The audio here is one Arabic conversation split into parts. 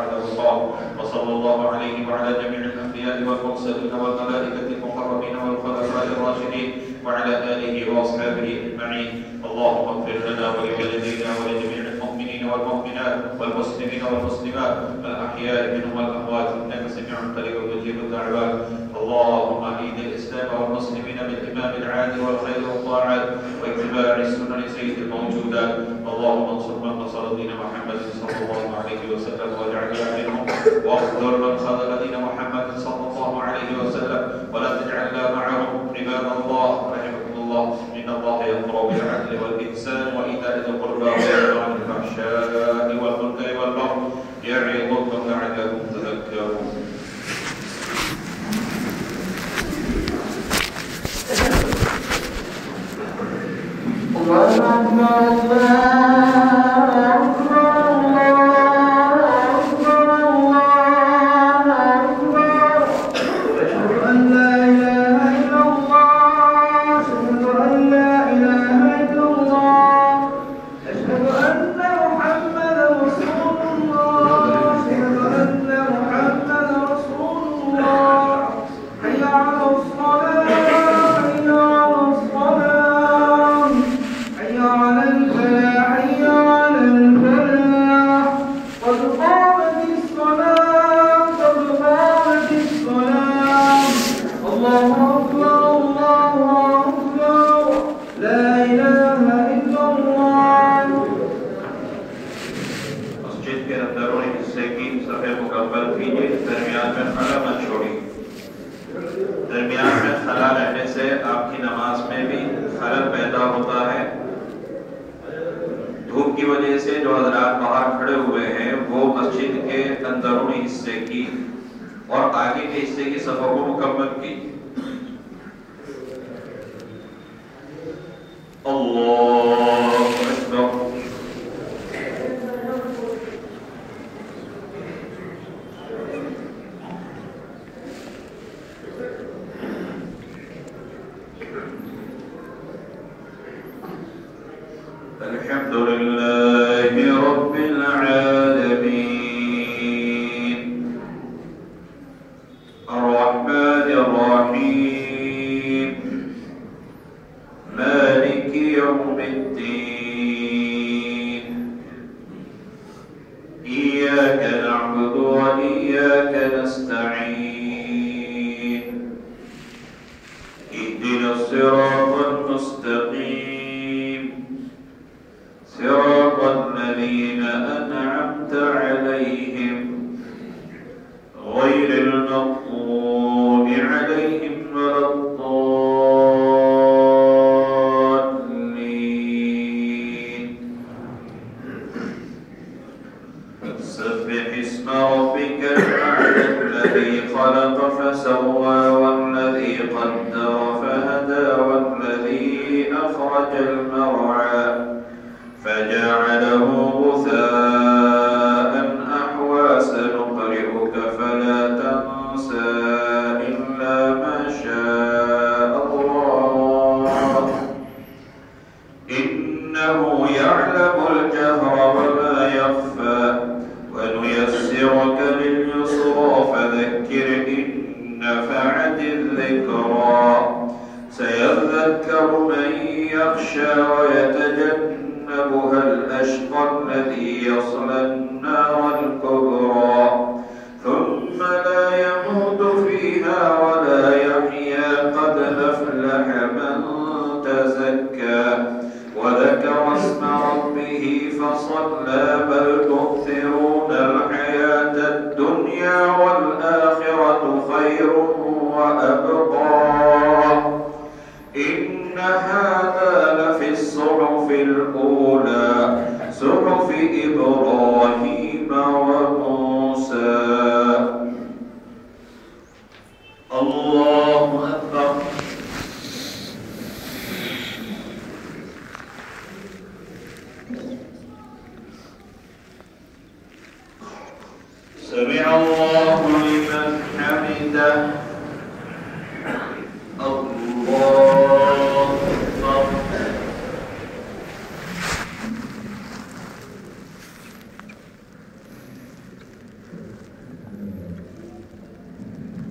بعده قال وصلى الله عليه وعلى جميع الأنبياء والمرسلين والملائكة المقربين والخلفاء الراشدين وعلى آله وأصحابه أجمعين. اللهم اغفر لنا ولوالدينا ولجميع المؤمنين والمؤمنات والمسلمين والمسلمات الأحياء منهم والأموات إنك سميع قريب مجيب الدعوات. اللهم أعيد الإسلام والمسلمين بالإمام العادل والخير والطاعات واتباع السنن سيد الموجودات. اللهم انصر من نصر دين محمد صلى الله عليه وسلم واجعلنا منهم، واخذل من خذل دين محمد صلى الله عليه وسلم ولا تجعلنا معهم. عباد الله رحمكم الله، إن الله يأمر بالعدل والإحسان وإيتاء ذي القربى وينهى عن الفحشاء والمنكر والبغي يعظكم لعلكم تذكرون.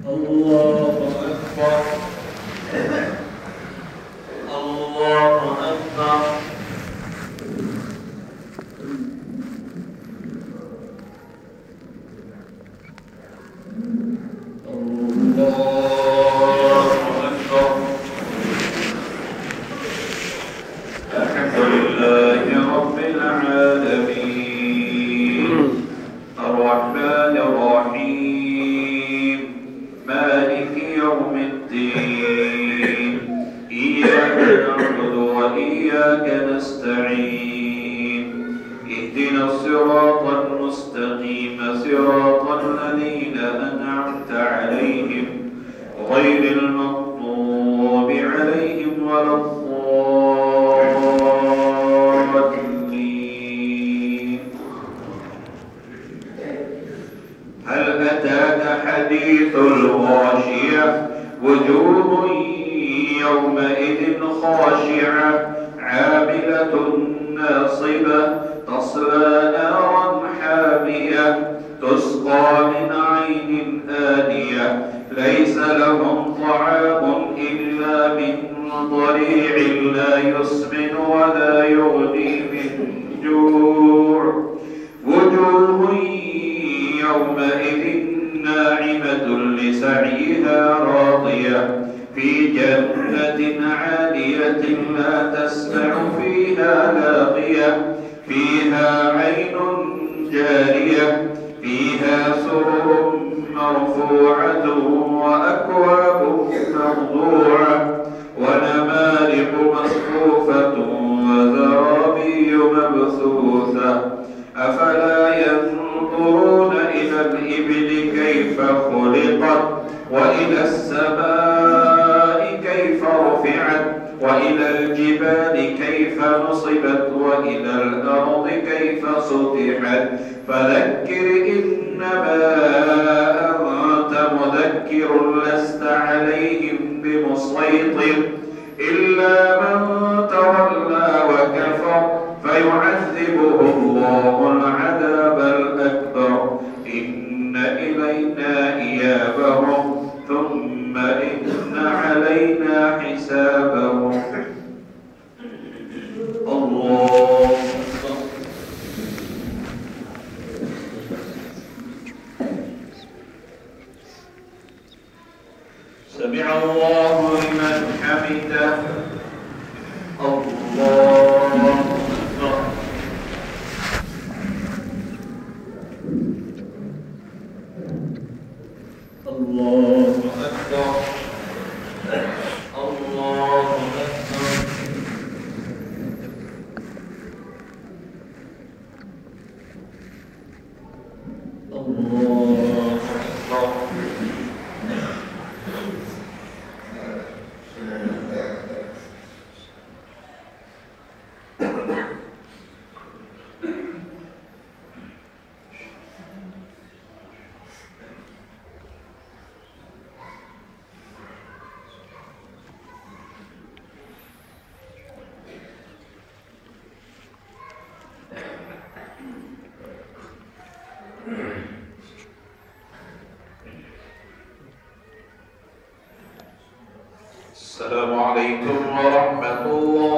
الله أكبر. الله أكبر. الحمد لله رب العالمين الرحمن الرحيم مالك يوم الدين إياك نعبد وإياك نستعين اهدنا الصراط المستقيم صراط الذين أنعمت عليهم غير المغضوب عليهم ولا الضالين. هل أتاك حديث الغاشية وجوه يومئذ خاشعة عاملة ناصبة تصلى نارا حامية تسقى من عين آنية ليس لهم طعام إلا من ضريع لا يسمن ولا يغني من جوع وجوه يومئذ ناعمة لسعيها راضية في جنة عالية لا تسمع فيها لاغية فيها عين جارية فيها سرر مرفوعة وأكواب موضوعة ونمارق مصفوفة وزرابي مبثوثة أفلا ينظرون إلى الإبل كيف خلقت وإلى السماء كيف رفعت وإلى الجبال كيف نصبت وإلى الأرض كيف سطحت فذكر إنما أنت مذكر لست عليهم بمسيطر إلا من تولى وكفر فيعذبه الله العذاب الأكبر إن إلينا إيابهم ثم إن علينا حسابهم. الله سمع الله لمن حمده. الله أكبر. الله أكبر. الله أكبر. الله أكبر. السلام عليكم ورحمة الله